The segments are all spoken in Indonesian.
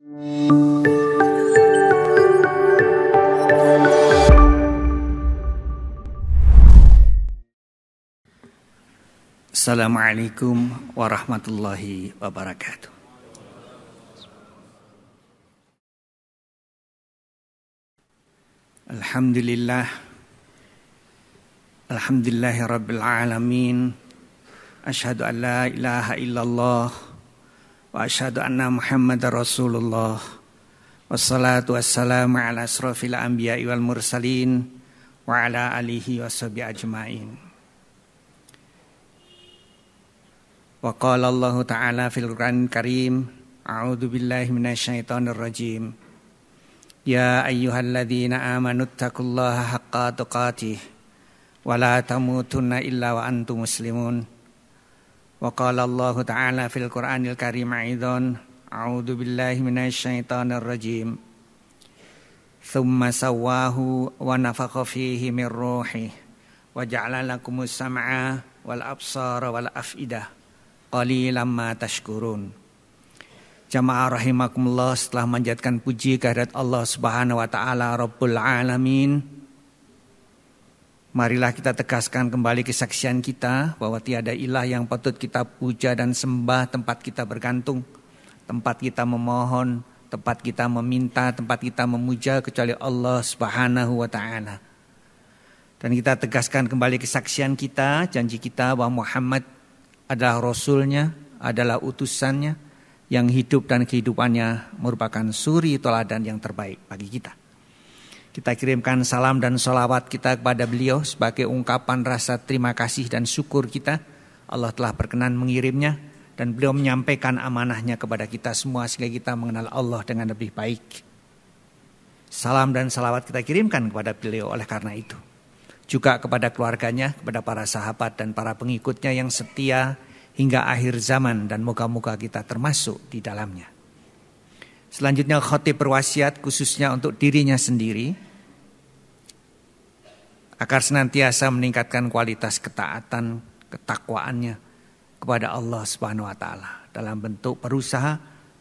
Assalamualaikum warahmatullahi wabarakatuh. Alhamdulillahi rabbil alamin. Asyhadu an la ilaha illallah wa asyhadu anna Muhammadar Rasulullah. Wassalatu wassalamu ala asrofil anbiya'i wal mursalin wa ala alihi washabihi ajmain. Wa qala Allah ta'ala fil Qur'anil Karim, a'udzu billahi minasyaitonir rajim. Ya ayyuhalladzina amanu taqullaha haqqa tuqatih wa la tamutunna illa wa antum muslimun. Wa qala Allah ta'ala fil Qur'anil Karim aidan, a'udzu billahi minasyaitonir rajim. Tsumma sawwahu wa nafakha fihi min ruhihi wa ja'ala lakumus sam'a wal absara wal af'idah. Qalilan ma tashkurun. Jamaah rahimakumullah, setelah manjatkan puji kehadirat Allah Subhanahu wa taala Rabbul alamin, marilah kita tegaskan kembali kesaksian kita bahwa tiada ilah yang patut kita puja dan sembah, tempat kita bergantung, tempat kita memohon, tempat kita meminta, tempat kita memuja kecuali Allah Subhanahu wa taala. Dan kita tegaskan kembali kesaksian kita, janji kita bahwa Muhammad adalah Rasulnya, adalah utusannya yang hidup dan kehidupannya merupakan suri teladan yang terbaik bagi kita. Kita kirimkan salam dan sholawat kita kepada beliau sebagai ungkapan rasa terima kasih dan syukur kita. Allah telah berkenan mengirimnya dan beliau menyampaikan amanahnya kepada kita semua sehingga kita mengenal Allah dengan lebih baik. Salam dan sholawat kita kirimkan kepada beliau oleh karena itu. Juga kepada keluarganya, kepada para sahabat dan para pengikutnya yang setia hingga akhir zaman dan moga-moga kita termasuk di dalamnya. Selanjutnya khatib berwasiat khususnya untuk dirinya sendiri agar senantiasa meningkatkan kualitas ketaatan, ketakwaannya kepada Allah Subhanahu wa taala dalam bentuk berusaha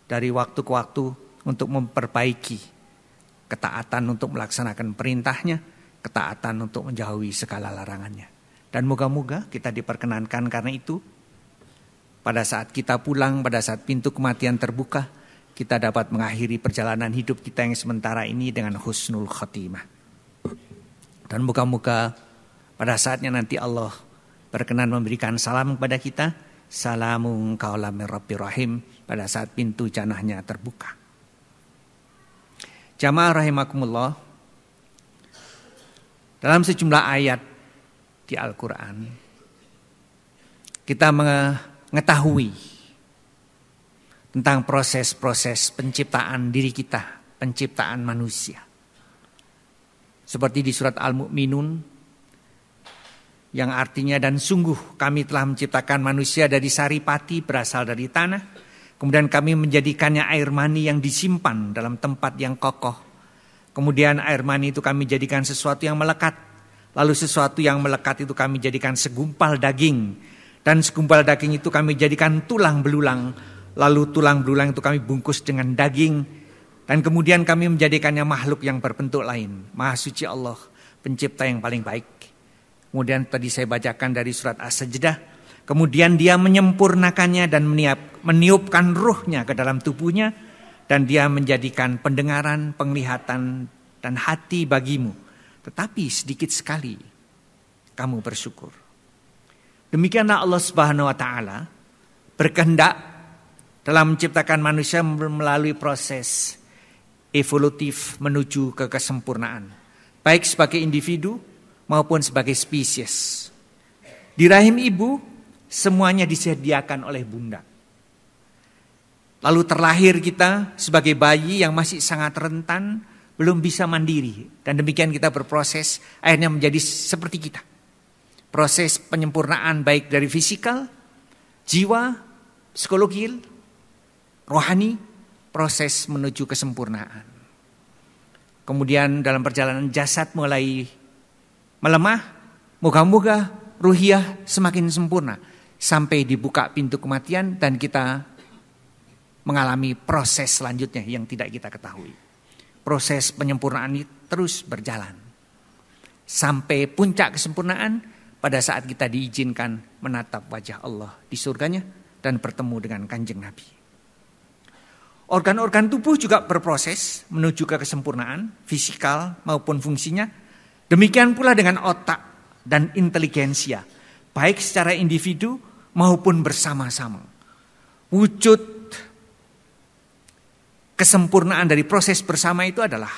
dari waktu ke waktu untuk memperbaiki ketaatan untuk melaksanakan perintahnya, ketaatan untuk menjauhi segala larangannya. Dan moga-moga kita diperkenankan karena itu, pada saat kita pulang, pada saat pintu kematian terbuka, kita dapat mengakhiri perjalanan hidup kita yang sementara ini dengan husnul khatimah. Dan moga-moga pada saatnya nanti Allah berkenan memberikan salam kepada kita, salamun qaulam mir rabbir rahim, pada saat pintu jannahnya terbuka. Jamaah rahimakumullah, dalam sejumlah ayat di Al-Quran, kita mengetahui tentang proses-proses penciptaan diri kita, penciptaan manusia. Seperti di surat Al-Mu'minun, yang artinya dan sungguh kami telah menciptakan manusia dari saripati berasal dari tanah, kemudian kami menjadikannya air mani yang disimpan dalam tempat yang kokoh. Kemudian air mani itu kami jadikan sesuatu yang melekat. Lalu sesuatu yang melekat itu kami jadikan segumpal daging. Dan segumpal daging itu kami jadikan tulang belulang. Lalu tulang belulang itu kami bungkus dengan daging. Dan kemudian kami menjadikannya makhluk yang berbentuk lain. Maha suci Allah, pencipta yang paling baik. Kemudian tadi saya bacakan dari surat As-Sajdah. Kemudian dia menyempurnakannya dan meniupkan ruhnya ke dalam tubuhnya. Dan dia menjadikan pendengaran, penglihatan, dan hati bagimu. Tetapi sedikit sekali kamu bersyukur. Demikianlah Allah Subhanahu wa taala berkehendak dalam menciptakan manusia melalui proses evolutif menuju ke kesempurnaan. Baik sebagai individu maupun sebagai spesies. Di rahim ibu semuanya disediakan oleh bunda. Lalu terlahir kita sebagai bayi yang masih sangat rentan, belum bisa mandiri. Dan demikian kita berproses, akhirnya menjadi seperti kita. Proses penyempurnaan baik dari fisikal, jiwa, psikologi, rohani, proses menuju kesempurnaan. Kemudian dalam perjalanan jasad mulai melemah, moga-moga ruhiyah semakin sempurna. Sampai dibuka pintu kematian dan kita mengalami proses selanjutnya yang tidak kita ketahui. Proses penyempurnaan ini terus berjalan. Sampai puncak kesempurnaan pada saat kita diizinkan menatap wajah Allah di surganya dan bertemu dengan Kanjeng Nabi. Organ-organ tubuh juga berproses menuju ke kesempurnaan, fisikal maupun fungsinya. Demikian pula dengan otak dan inteligensia, baik secara individu maupun bersama-sama. Wujud kesempurnaan dari proses bersama itu adalah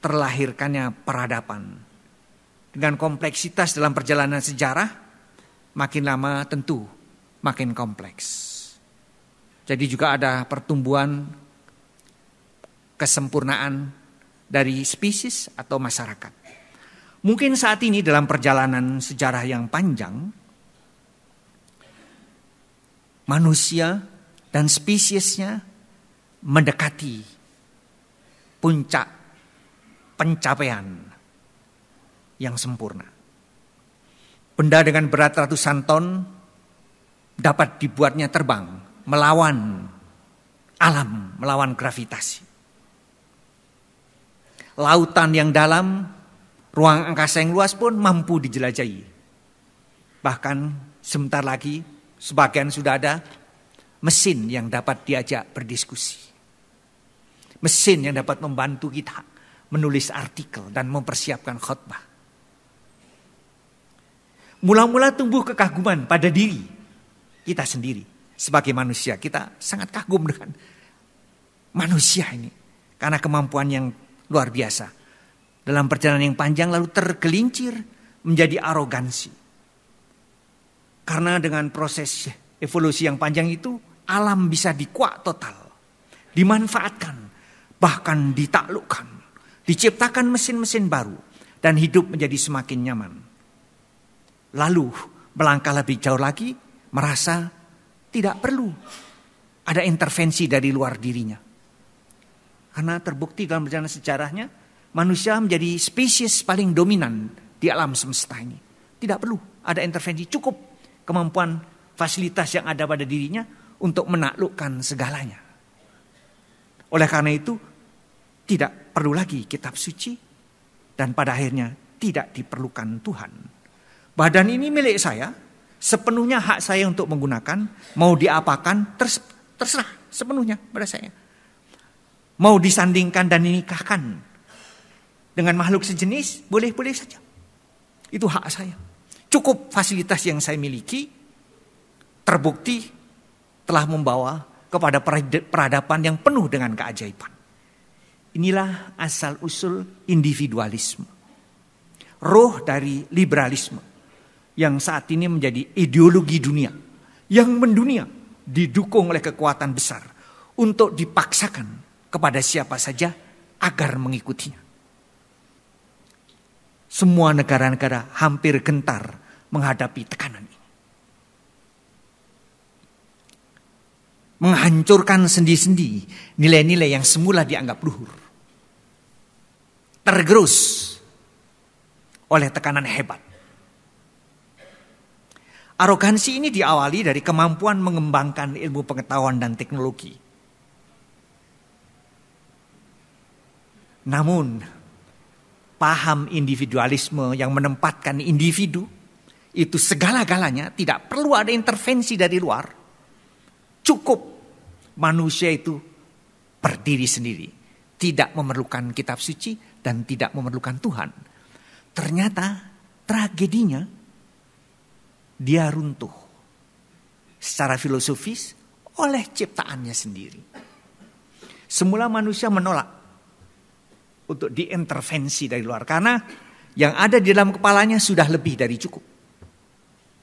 terlahirkannya peradaban. Dengan kompleksitas dalam perjalanan sejarah, makin lama tentu makin kompleks. Jadi juga ada pertumbuhan kesempurnaan dari spesies atau masyarakat. Mungkin saat ini dalam perjalanan sejarah yang panjang, manusia dan spesiesnya mendekati puncak pencapaian yang sempurna. Benda dengan berat ratusan ton dapat dibuatnya terbang melawan alam, melawan gravitasi. Lautan yang dalam, ruang angkasa yang luas pun mampu dijelajahi. Bahkan sebentar lagi sebagian sudah ada mesin yang dapat diajak berdiskusi. Mesin yang dapat membantu kita menulis artikel dan mempersiapkan khotbah. Mula-mula tumbuh kekaguman pada diri kita sendiri. Sebagai manusia kita sangat kagum dengan manusia ini. Karena kemampuan yang luar biasa. Dalam perjalanan yang panjang lalu tergelincir menjadi arogansi. Karena dengan proses evolusi yang panjang itu alam bisa dikuak total. Dimanfaatkan. Bahkan ditaklukkan. Diciptakan mesin-mesin baru. Dan hidup menjadi semakin nyaman. Lalu melangkah lebih jauh lagi merasa tidak perlu ada intervensi dari luar dirinya. Karena terbukti dalam perjalanan sejarahnya, manusia menjadi spesies paling dominan di alam semesta ini. Tidak perlu ada intervensi, cukup kemampuan fasilitas yang ada pada dirinya untuk menaklukkan segalanya. Oleh karena itu, tidak perlu lagi kitab suci dan pada akhirnya tidak diperlukan Tuhan. Badan ini milik saya, sepenuhnya hak saya untuk menggunakan, mau diapakan terserah sepenuhnya pada saya. Mau disandingkan dan dinikahkan dengan makhluk sejenis, boleh-boleh saja. Itu hak saya. Cukup fasilitas yang saya miliki, terbukti telah membawa kepada peradaban yang penuh dengan keajaiban. Inilah asal-usul individualisme. Roh dari liberalisme. Yang saat ini menjadi ideologi dunia. Yang mendunia didukung oleh kekuatan besar. Untuk dipaksakan kepada siapa saja agar mengikutinya. Semua negara-negara hampir gentar menghadapi tekanan ini. Menghancurkan sendi-sendi nilai-nilai yang semula dianggap luhur. Tergerus oleh tekanan hebat. Arogansi ini diawali dari kemampuan mengembangkan ilmu pengetahuan dan teknologi. Namun, paham individualisme yang menempatkan individu itu segala-galanya, tidak perlu ada intervensi dari luar. Cukup manusia itu berdiri sendiri, tidak memerlukan kitab suci dan tidak memerlukan Tuhan. Ternyata tragedinya dia runtuh secara filosofis oleh ciptaannya sendiri. Semula manusia menolak untuk diintervensi dari luar karena yang ada di dalam kepalanya sudah lebih dari cukup.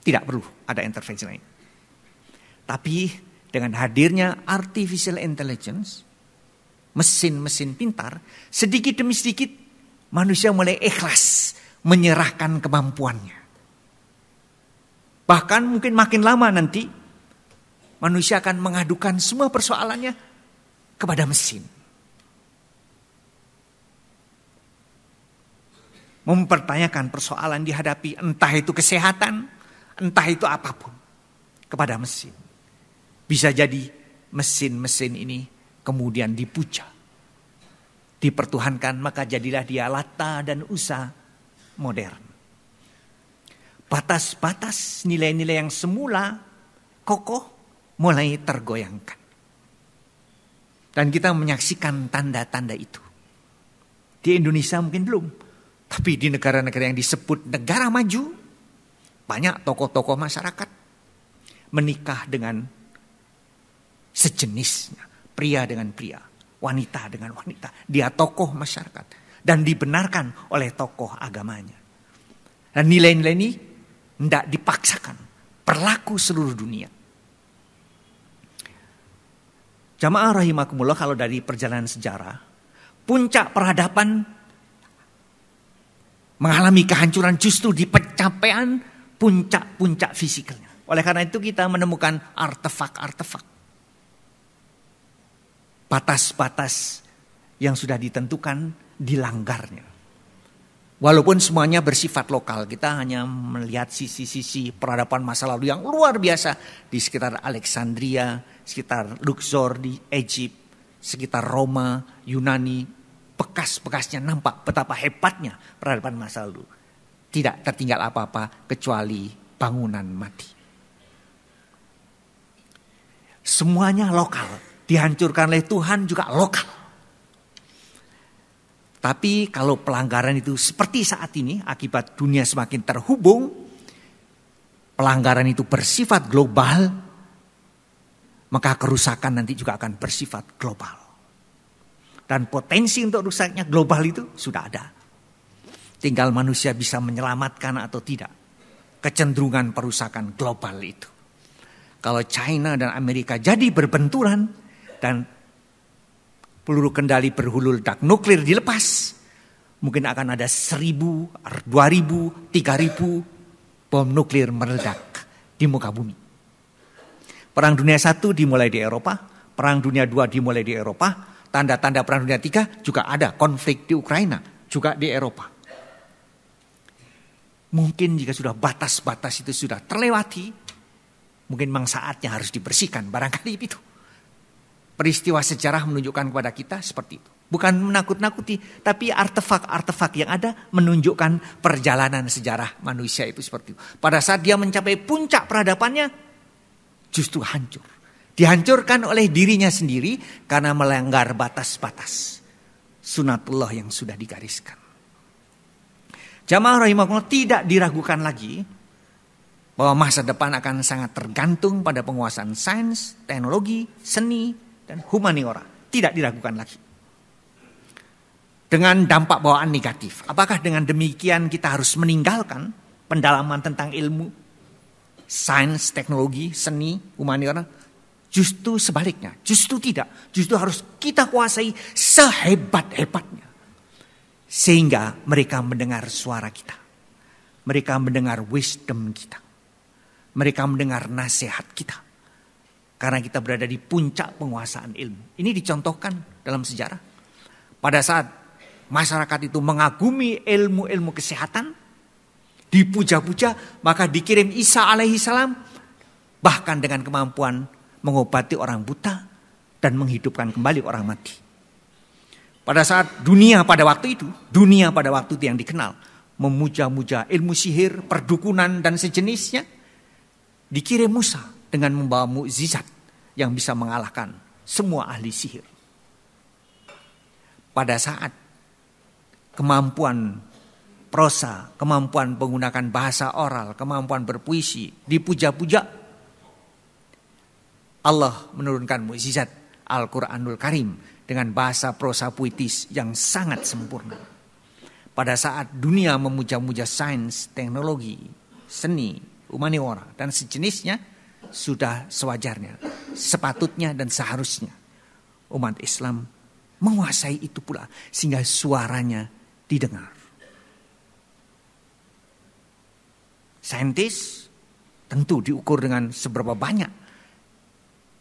Tidak perlu ada intervensi lain. Tapi dengan hadirnya artificial intelligence, mesin-mesin pintar, sedikit demi sedikit manusia mulai ikhlas menyerahkan kemampuannya. Bahkan mungkin makin lama nanti manusia akan mengadukan semua persoalannya kepada mesin. Mempertanyakan persoalan dihadapi entah itu kesehatan, entah itu apapun kepada mesin. Bisa jadi mesin-mesin ini kemudian dipuja, dipertuhankan, maka jadilah dia Lata dan Uzza modern. Batas-batas nilai-nilai yang semula kokoh mulai tergoyangkan. Dan kita menyaksikan tanda-tanda itu. Di Indonesia mungkin belum. Tapi di negara-negara yang disebut negara maju, banyak tokoh-tokoh masyarakat menikah dengan sejenisnya. Pria dengan pria, wanita dengan wanita. Dia tokoh masyarakat. Dan dibenarkan oleh tokoh agamanya. Dan nilai-nilai ini tidak dipaksakan. Berlaku seluruh dunia. Jamaah rahimakumullah, kalau dari perjalanan sejarah, puncak peradaban mengalami kehancuran justru di pencapaian puncak-puncak fisikalnya. Oleh karena itu kita menemukan artefak-artefak. Batas-batas yang sudah ditentukan dilanggarnya. Walaupun semuanya bersifat lokal, kita hanya melihat sisi-sisi peradaban masa lalu yang luar biasa di sekitar Alexandria, sekitar Luxor di Egypt, sekitar Roma, Yunani, bekas-bekasnya nampak betapa hebatnya peradaban masa lalu. Tidak tertinggal apa-apa kecuali bangunan mati. Semuanya lokal, dihancurkan oleh Tuhan juga lokal. Tapi kalau pelanggaran itu seperti saat ini, akibat dunia semakin terhubung, pelanggaran itu bersifat global, maka kerusakan nanti juga akan bersifat global. Dan potensi untuk rusaknya global itu sudah ada. Tinggal manusia bisa menyelamatkan atau tidak kecenderungan perusakan global itu. Kalau China dan Amerika jadi berbenturan dan peluru kendali berhulu ledak nuklir dilepas, mungkin akan ada 1.000, 2.000, 3.000 bom nuklir meledak di muka bumi. Perang Dunia I dimulai di Eropa, Perang Dunia II dimulai di Eropa, tanda-tanda Perang Dunia III juga ada, konflik di Ukraina juga di Eropa. Mungkin jika sudah batas-batas itu sudah terlewati, mungkin memang saatnya harus dibersihkan, barangkali itu. Peristiwa sejarah menunjukkan kepada kita seperti itu. Bukan menakut-nakuti, tapi artefak-artefak yang ada menunjukkan perjalanan sejarah manusia itu seperti itu. Pada saat dia mencapai puncak peradabannya, justru hancur. Dihancurkan oleh dirinya sendiri karena melanggar batas-batas sunatullah yang sudah digariskan. Jamaah rahimakumullah, tidak diragukan lagi bahwa masa depan akan sangat tergantung pada penguasaan sains, teknologi, seni, dan humaniora. Tidak diragukan lagi. Dengan dampak bawaan negatif. Apakah dengan demikian kita harus meninggalkan pendalaman tentang ilmu, sains, teknologi, seni, humaniora? Justru sebaliknya. Justru tidak. Justru harus kita kuasai sehebat-hebatnya. Sehingga mereka mendengar suara kita. Mereka mendengar wisdom kita. Mereka mendengar nasihat kita. Karena kita berada di puncak penguasaan ilmu. Ini dicontohkan dalam sejarah. Pada saat masyarakat itu mengagumi ilmu-ilmu kesehatan, dipuja-puja, maka dikirim Isa alaihissalam, bahkan dengan kemampuan mengobati orang buta dan menghidupkan kembali orang mati. Pada saat dunia pada waktu itu yang dikenal, memuja-muja ilmu sihir, perdukunan dan sejenisnya, dikirim Musa dengan membawa mukjizat yang bisa mengalahkan semua ahli sihir. Pada saat kemampuan prosa, kemampuan menggunakan bahasa oral, kemampuan berpuisi dipuja-puja, Allah menurunkan mukjizat Al-Quranul Karim dengan bahasa prosa puitis yang sangat sempurna. Pada saat dunia memuja-muja sains, teknologi, seni, humaniora dan sejenisnya, sudah sewajarnya, sepatutnya dan seharusnya umat Islam menguasai itu pula sehingga suaranya didengar. Saintis tentu diukur dengan seberapa banyak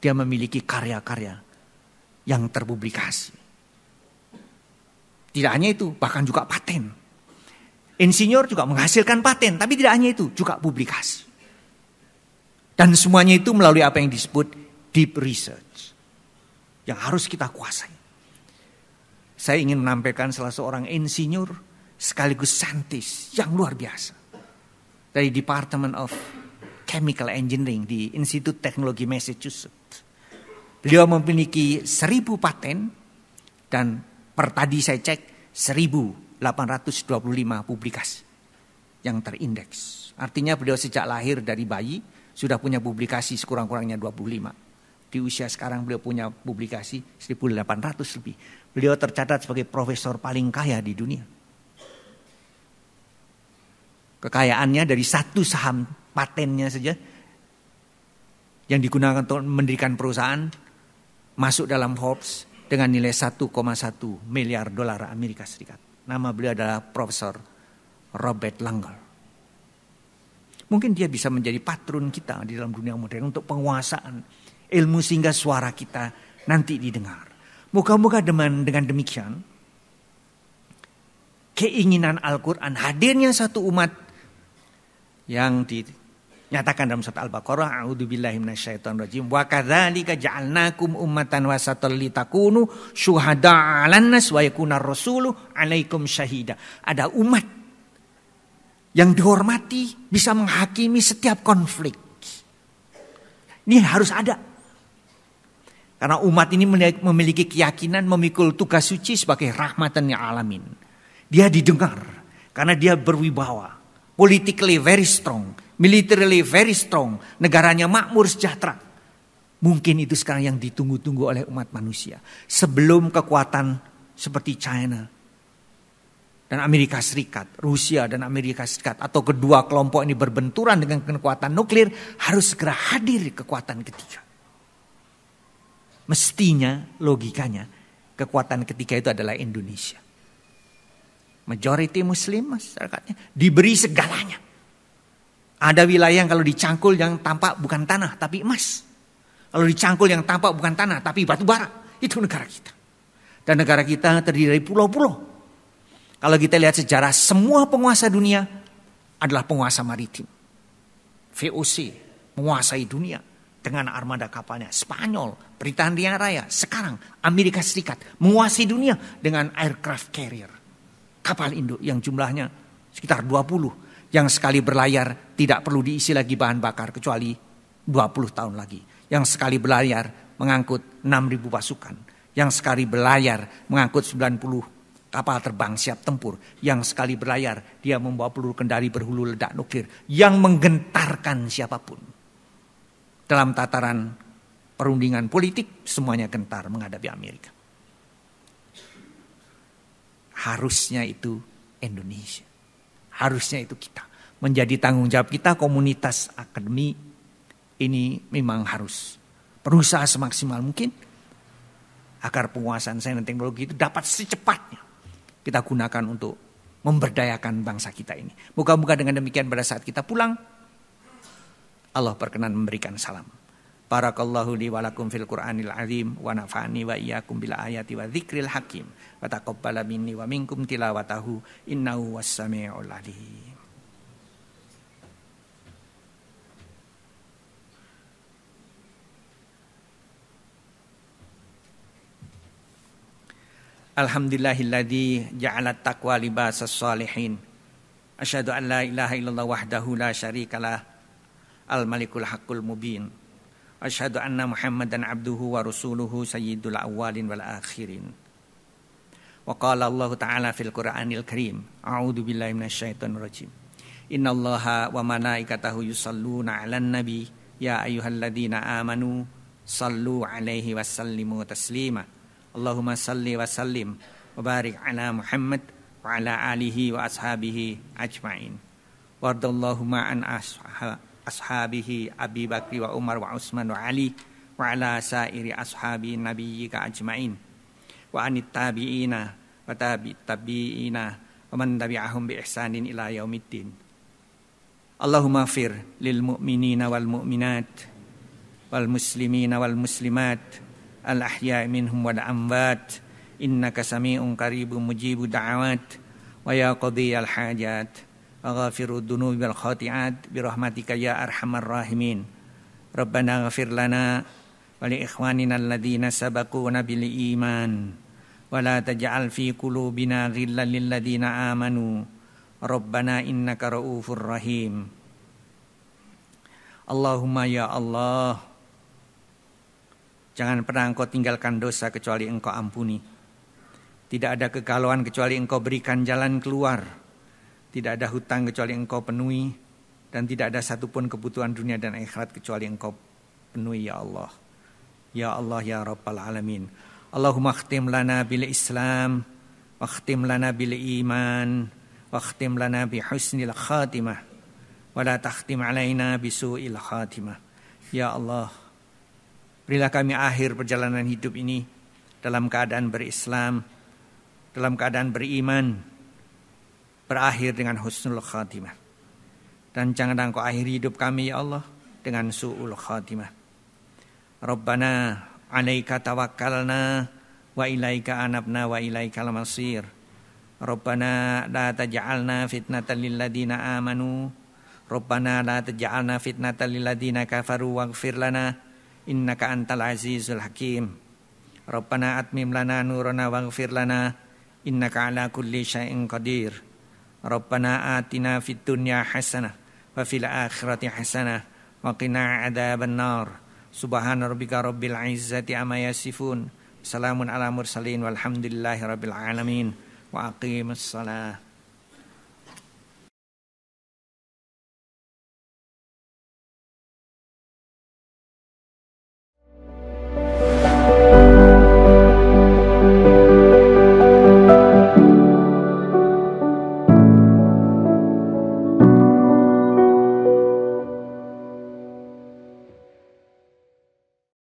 dia memiliki karya-karya yang terpublikasi. Tidak hanya itu, bahkan juga paten. Insinyur juga menghasilkan paten, tapi tidak hanya itu, juga publikasi. Dan semuanya itu melalui apa yang disebut deep research. yang harus kita kuasai. Saya ingin menampilkan salah seorang insinyur sekaligus saintis yang luar biasa. Dari Department of Chemical Engineering di Institut Teknologi Massachusetts. Beliau memiliki 1000 paten dan per tadi saya cek 1825 publikasi yang terindeks. Artinya beliau sejak lahir dari bayi sudah punya publikasi sekurang-kurangnya 25. Di usia sekarang beliau punya publikasi 1800 lebih. Beliau tercatat sebagai profesor paling kaya di dunia. Kekayaannya dari satu saham patennya saja yang digunakan untuk mendirikan perusahaan masuk dalam Forbes dengan nilai 1,1 miliar dolar Amerika Serikat. Nama beliau adalah Profesor Robert Langle. Mungkin dia bisa menjadi patron kita di dalam dunia modern untuk penguasaan ilmu sehingga suara kita nanti didengar. Moga-moga dengan demikian keinginan Al-Quran hadirnya satu umat yang dinyatakan dalam surat Al-Baqarah, a'udzubillahi minasyaitonirrajim, wa kadzalika ja'alnakum ummatan wasatan litakunu syuhada'a 'alan nas wa yakunar rasulu 'alaikum syahida. Ada umat yang dihormati bisa menghakimi setiap konflik. Ini harus ada. Karena umat ini memiliki keyakinan memikul tugas suci sebagai rahmatan lil alamin. Dia didengar karena dia berwibawa, politically very strong, militarily very strong, negaranya makmur sejahtera. Mungkin itu sekarang yang ditunggu-tunggu oleh umat manusia. Sebelum kekuatan seperti China dan Amerika Serikat, Rusia dan Amerika Serikat, atau kedua kelompok ini berbenturan dengan kekuatan nuklir, harus segera hadir kekuatan ketiga. Mestinya, logikanya, kekuatan ketiga itu adalah Indonesia. Majority Muslim masyarakatnya diberi segalanya. Ada wilayah yang kalau dicangkul yang tampak bukan tanah tapi emas. Kalau dicangkul yang tampak bukan tanah tapi batu bara. Itu negara kita. Dan negara kita terdiri dari pulau-pulau. Kalau kita lihat sejarah, semua penguasa dunia adalah penguasa maritim. VOC menguasai dunia dengan armada kapalnya. Spanyol, Britania Raya, sekarang Amerika Serikat menguasai dunia dengan aircraft carrier. Kapal induk yang jumlahnya sekitar 20. Yang sekali berlayar tidak perlu diisi lagi bahan bakar kecuali 20 tahun lagi. Yang sekali berlayar mengangkut 6.000 pasukan. Yang sekali berlayar mengangkut 90 kapal terbang siap tempur. Yang sekali berlayar dia membawa peluru kendali berhulu ledak nuklir yang menggentarkan siapapun. Dalam tataran perundingan politik semuanya gentar menghadapi Amerika. Harusnya itu Indonesia. Harusnya itu kita. Menjadi tanggung jawab kita, komunitas akademi ini memang harus berusaha semaksimal mungkin agar penguasaan sains dan teknologi itu dapat secepatnya kita gunakan untuk memberdayakan bangsa kita ini. Moga-moga dengan demikian pada saat kita pulang, Allah berkenan memberikan salam. Barakallahu li wa lakum fil Qur'anil azim wa nafa'ani wa iyyakum bil ayati wa dzikril hakim wa taqabbala minni wa minkum tilawatahu innahu was-sami'ul alim. Alhamdulillahilladzi ja'ala taqwa libasas shalihin. Asyhadu an la ilaha illallah wahdahu la syarikalah al-malikul haqqul mubin. Asyhadu anna Muhammadan abduhu wa rasuluhu sayyidul awwalin wal akhirin. Wa qala Allah ta'ala fil Qur'anil Karim, a'udzu billahi minasyaitonir rajim. Innallaha wa malaikatahu yusholluna 'alan nabi ya ayyuhalladzina amanu shallu 'alaihi wa sallimu taslima. Allahumma salli wa sallim wa barik ala Muhammad wa ala alihi wa ashabihi ajma'in. Wardallahu ma'an ashabihi Abi Bakri wa Umar wa Utsman wa Ali wa ala sairi ashabi nabiyyika ajma'in wa anit tabi'ina wa tabi'ina wa man tabi'ahum bi ihsanin ila yaumiddin. Allahumma fir lil mu'minina wal mu'minat wal muslimina wal muslimat al ahya'i minhum wal amwat innaka sami'un qaribun mujibud da'awat wa ya qadiyal hajat aghfirud dunubi wal khati'at bi rahmatika ya arhamar rahimin. Rabbana ighfir lana wa ولإخواننا الذين سبقونا بالإيمان ولا تجعل في قلوبنا غلا للذين آمنوا ربنا إنك رؤوف رحيم Allahumma ya Allah, jangan pernah Engkau tinggalkan dosa kecuali Engkau ampuni. Tidak ada kegalauan kecuali Engkau berikan jalan keluar. Tidak ada hutang kecuali Engkau penuhi. Dan tidak ada satupun kebutuhan dunia dan akhirat kecuali Engkau penuhi ya Allah. Ya Allah ya Rabbal Alamin. Allahumma khtim lana bil Islam, wa khtim lana bil iman, wa khtim lana bi husnil khatimah. Wala takhtim alaina bisu'il khatimah. Ya Allah, berilah kami akhir perjalanan hidup ini dalam keadaan berislam, dalam keadaan beriman, berakhir dengan husnul khatimah. Dan jangan Engkau akhiri hidup kami ya Allah dengan su'ul khatimah. Rabbana alaika tawakkalna wa ilaika anabna wa ilaikal masir. Rabbana la taj'alna fitnatan lil ladina amanu. Rabbana la taj'alna fitnatan lil ladzina kafaru waghfir lana innaka antal azizul hakim. Rabbana atmim lana nurana waghfir lana innaka ala kulli syai'in qadir. Rabbana atina fid dunya hasanah wa fil akhirati hasanah wa qina adzaban nar. Subhana rabbika rabbil izzati amma yasifun. Salamun ala mursalin walhamdulillahi rabbil alamin. Wa aqimus shalah.